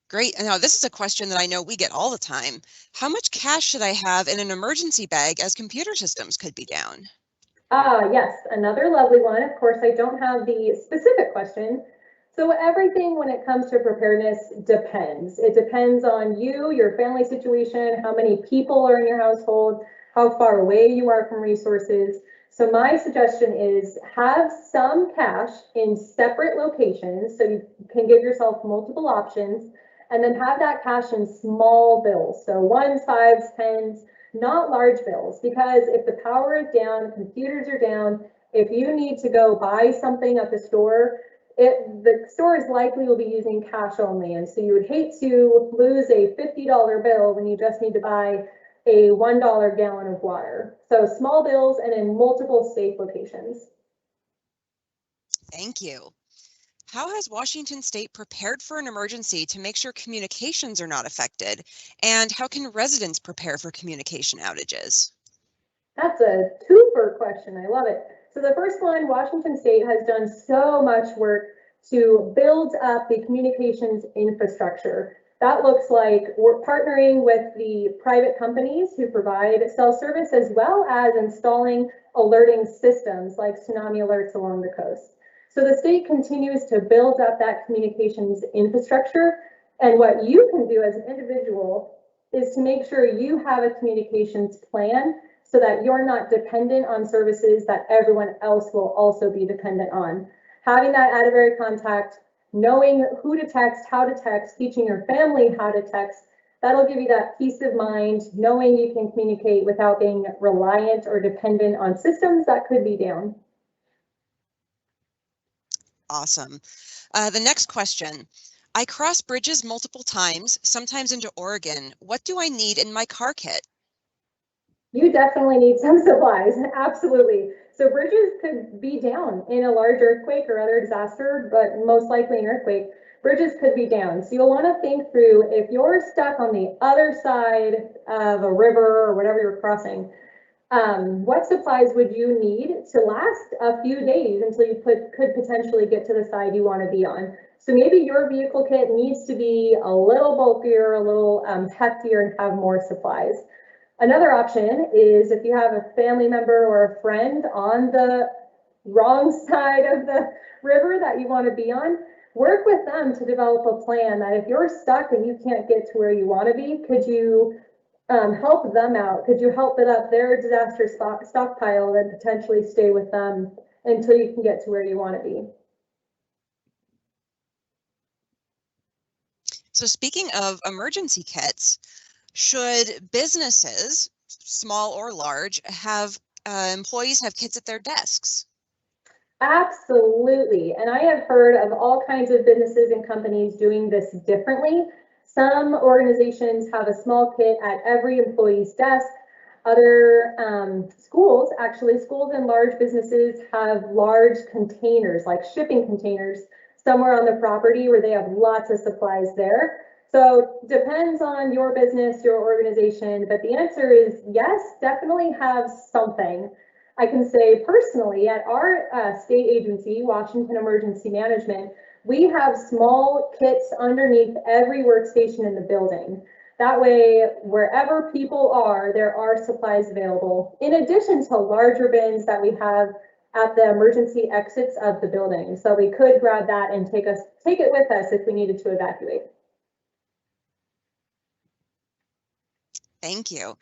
Great. And now this is a question that I know we get all the time. How much cash should I have in an emergency bag as computer systems could be down? Yes, another lovely one. Of course, I don't have the specific question. So everything when it comes to preparedness depends. It depends on you, your family situation, how many people are in your household, how far away you are from resources. So my suggestion is have some cash in separate locations so you can give yourself multiple options, and then have that cash in small bills. So 1s, 5s, 10s, not large bills, because if the power is down, computers are down, if you need to go buy something at the store, the stores likely will be using cash only. And so you would hate to lose a $50 bill when you just need to buy a $1 gallon of water. So small bills and in multiple safe locations. Thank you. How has Washington State prepared for an emergency to make sure communications are not affected? And how can residents prepare for communication outages? That's a twofer question. I love it. So the first one, Washington State has done so much work to build up the communications infrastructure. That looks like we're partnering with the private companies who provide cell service, as well as installing alerting systems like tsunami alerts along the coast. So the state continues to build up that communications infrastructure. And what you can do as an individual is to make sure you have a communications plan so that you're not dependent on services that everyone else will also be dependent on. Having that out-of-area contact, knowing who to text, how to text, teaching your family how to text, that'll give you that peace of mind, knowing you can communicate without being reliant or dependent on systems that could be down. Awesome. The next question. I cross bridges multiple times, sometimes into Oregon. What do I need in my car kit? You definitely need some supplies, absolutely. So bridges could be down in a large earthquake or other disaster, but most likely an earthquake. Bridges could be down. So you'll want to think through, if you're stuck on the other side of a river or whatever you're crossing, what supplies would you need to last a few days until you could potentially get to the side you want to be on? So maybe your vehicle kit needs to be a little bulkier, a little heftier, and have more supplies. Another option is if you have a family member or a friend on the wrong side of the river that you want to be on, work with them to develop a plan that if you're stuck and you can't get to where you want to be, could you help them out? Could you help it up their disaster stockpile and potentially stay with them until you can get to where you want to be? So speaking of emergency kits, should businesses, small or large, have employees have kits at their desks? Absolutely. And I have heard of all kinds of businesses and companies doing this differently. Some organizations have a small kit at every employee's desk. Other schools, actually, schools and large businesses have large containers, like shipping containers, somewhere on the property where they have lots of supplies there. So depends on your business, your organization, but the answer is yes, definitely have something. I can say personally at our state agency, Washington Emergency Management, we have small kits underneath every workstation in the building. That way, wherever people are, there are supplies available, in addition to larger bins that we have at the emergency exits of the building. So we could grab that and take it with us if we needed to evacuate. Thank you.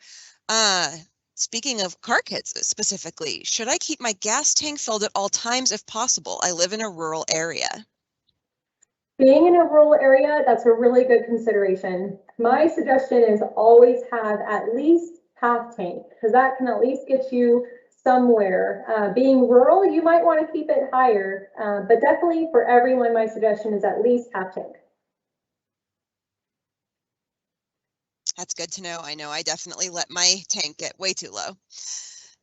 Speaking of car kits specifically, should I keep my gas tank filled at all times if possible? I live in a rural area. Being in a rural area, that's a really good consideration. My suggestion is always have at least half tank, because that can at least get you somewhere. Being rural, you might want to keep it higher, but definitely for everyone, my suggestion is at least half tank. That's good to know. I know I definitely let my tank get way too low.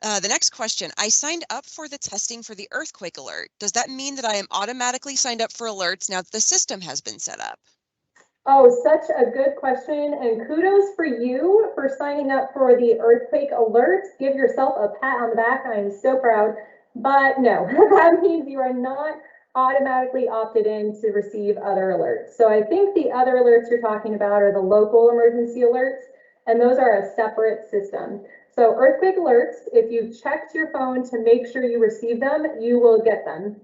The next question, I signed up for the testing for the earthquake alert. Does that mean that I am automatically signed up for alerts now that the system has been set up? Oh, such a good question, and kudos for you for signing up for the earthquake alerts. Give yourself a pat on the back. I am so proud. But no, that means you are not automatically opted in to receive other alerts. So I think the other alerts you're talking about are the local emergency alerts, and those are a separate system. So earthquake alerts, if you've checked your phone to make sure you receive them, you will get them.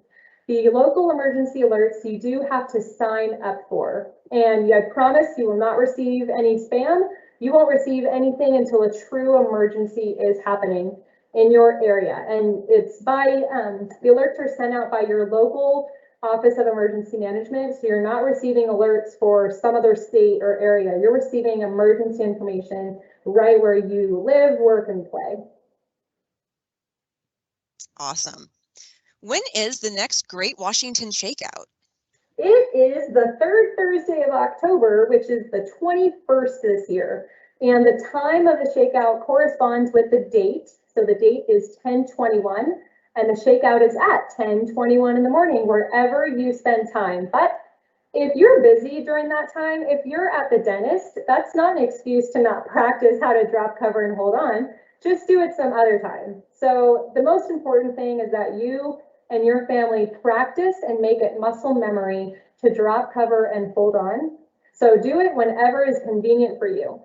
The local emergency alerts you do have to sign up for, and I promise you will not receive any spam. You won't receive anything until a true emergency is happening in your area, and it's by the alerts are sent out by your local Office of Emergency Management, so you're not receiving alerts for some other state or area. You're receiving emergency information right where you live, work, and play. Awesome. When is the next Great Washington Shakeout? It is the third Thursday of October, which is the 21st this year. And the time of the shakeout corresponds with the date. So the date is 10/21, and the shakeout is at 10/21 in the morning, wherever you spend time. But if you're busy during that time, if you're at the dentist, that's not an excuse to not practice how to drop, cover, and hold on. Just do it some other time. So the most important thing is that you and your family practice and make it muscle memory to drop, cover, and hold on. So do it whenever is convenient for you.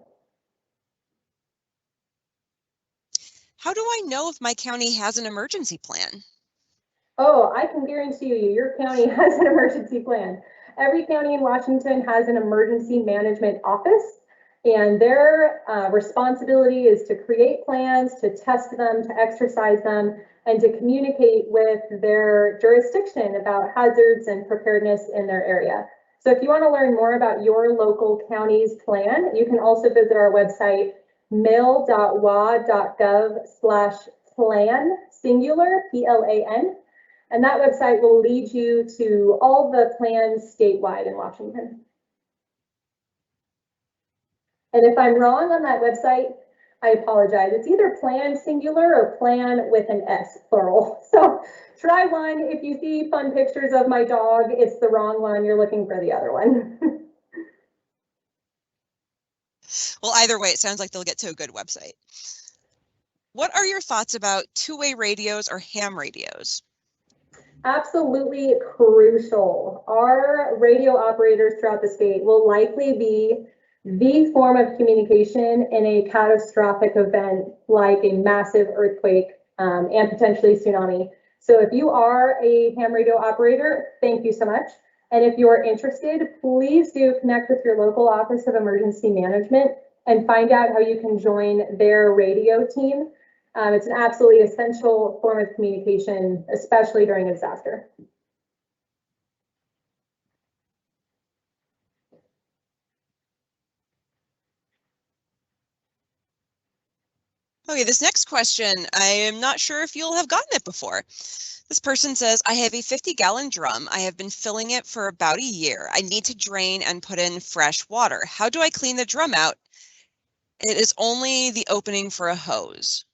How do I know if my county has an emergency plan? Oh, I can guarantee you, your county has an emergency plan. Every county in Washington has an emergency management office, and their responsibility is to create plans, to test them, to exercise them, and to communicate with their jurisdiction about hazards and preparedness in their area. So if you want to learn more about your local county's plan, you can also visit our website, mail.wa.gov/plan, singular, PLAN. And that website will lead you to all the plans statewide in Washington. And if I'm wrong on that website, I apologize. It's either plan singular or plan with an S, plural. So try one. If you see fun pictures of my dog, it's the wrong one. You're looking for the other one. Well, either way, it sounds like they'll get to a good website. What are your thoughts about two-way radios or ham radios? Absolutely crucial. Our radio operators throughout the state will likely be the form of communication in a catastrophic event like a massive earthquake and potentially tsunami. So if you are a ham radio operator, thank you so much. And if you are interested, please do connect with your local Office of Emergency Management and find out how you can join their radio team. It's an absolutely essential form of communication, especially during a disaster. Okay, this next question, I am not sure if you'll have gotten it before. This person says, I have a 50-gallon drum. I have been filling it for about a year. I need to drain and put in fresh water. How do I clean the drum out? It is only the opening for a hose.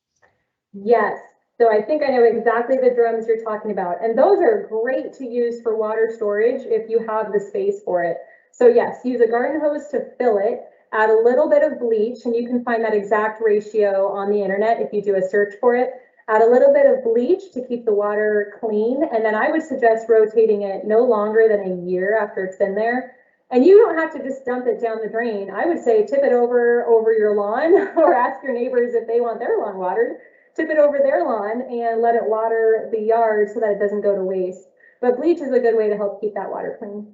Yes, so I think I know exactly the drums you're talking about. And those are great to use for water storage if you have the space for it. So yes, use a garden hose to fill it, add a little bit of bleach, and you can find that exact ratio on the internet if you do a search for it. Add a little bit of bleach to keep the water clean, and then I would suggest rotating it no longer than a year after it's been there. And you don't have to just dump it down the drain. I would say tip it over your lawn or ask your neighbors if they want their lawn watered. Tip it over their lawn and let it water the yard so that it doesn't go to waste. But bleach is a good way to help keep that water clean.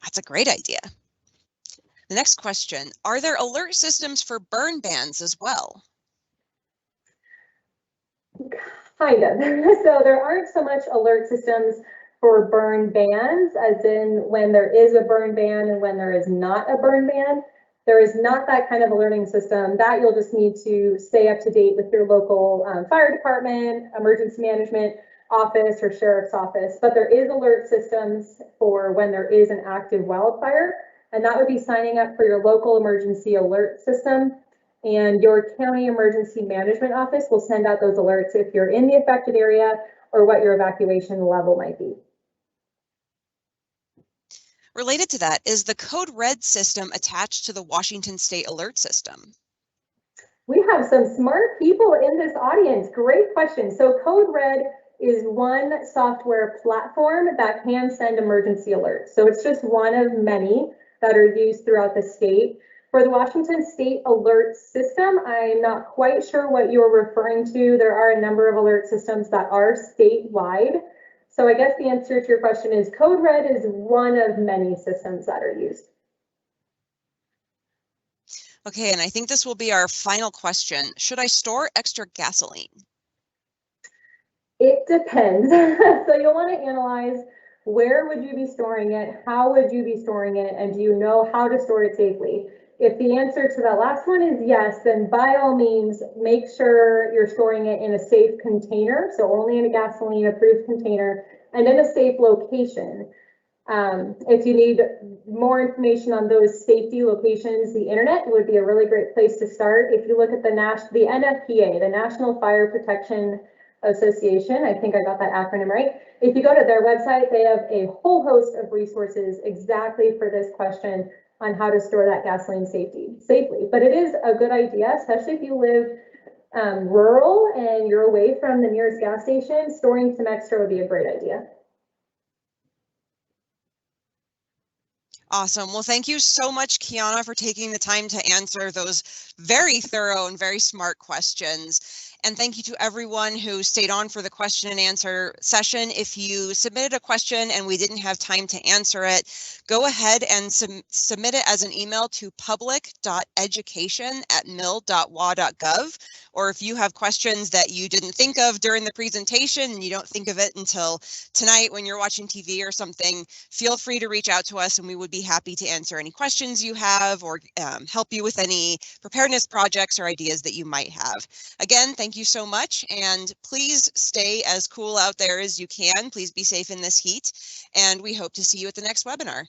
That's a great idea. The next question, are there alert systems for burn bans as well? Kind of. So there aren't so much alert systems for burn bans, as in when there is a burn ban and when there is not a burn ban. There is not that kind of alerting system. That you'll just need to stay up to date with your local fire department, emergency management office, or sheriff's office. But there is alert systems for when there is an active wildfire, and that would be signing up for your local emergency alert system. And your county emergency management office will send out those alerts if you're in the affected area or what your evacuation level might be. Related to that, is the Code Red system attached to the Washington State Alert System? We have some smart people in this audience. Great question. So Code Red is one software platform that can send emergency alerts. So it's just one of many that are used throughout the state. For the Washington State Alert System, I'm not quite sure what you're referring to. There are a number of alert systems that are statewide. So I guess the answer to your question is Code Red is one of many systems that are used. Okay, and I think this will be our final question. Should I store extra gasoline? It depends. So you'll want to analyze where would you be storing it, how would you be storing it, and do you know how to store it safely? If the answer to that last one is yes, then by all means, make sure you're storing it in a safe container, so only in a gasoline approved container, and in a safe location. If you need more information on those safety locations, the internet would be a really great place to start. If you look at the NFPA, the National Fire Protection Association, I think I got that acronym right. If you go to their website, they have a whole host of resources exactly for this question on how to store that gasoline safely. But it is a good idea, especially if you live rural and you're away from the nearest gas station, storing some extra would be a great idea. Awesome. Well, thank you so much, Kiana, for taking the time to answer those very thorough and very smart questions. And thank you to everyone who stayed on for the question and answer session. If you submitted a question and we didn't have time to answer it, go ahead and submit it as an email to public.education@mil.wa.gov. Or if you have questions that you didn't think of during the presentation and you don't think of it until tonight when you're watching TV or something, feel free to reach out to us and we would be happy to answer any questions you have or help you with any preparedness projects or ideas that you might have. Again, thank you so much, and please stay as cool out there as you can. Please be safe in this heat, and we hope to see you at the next webinar.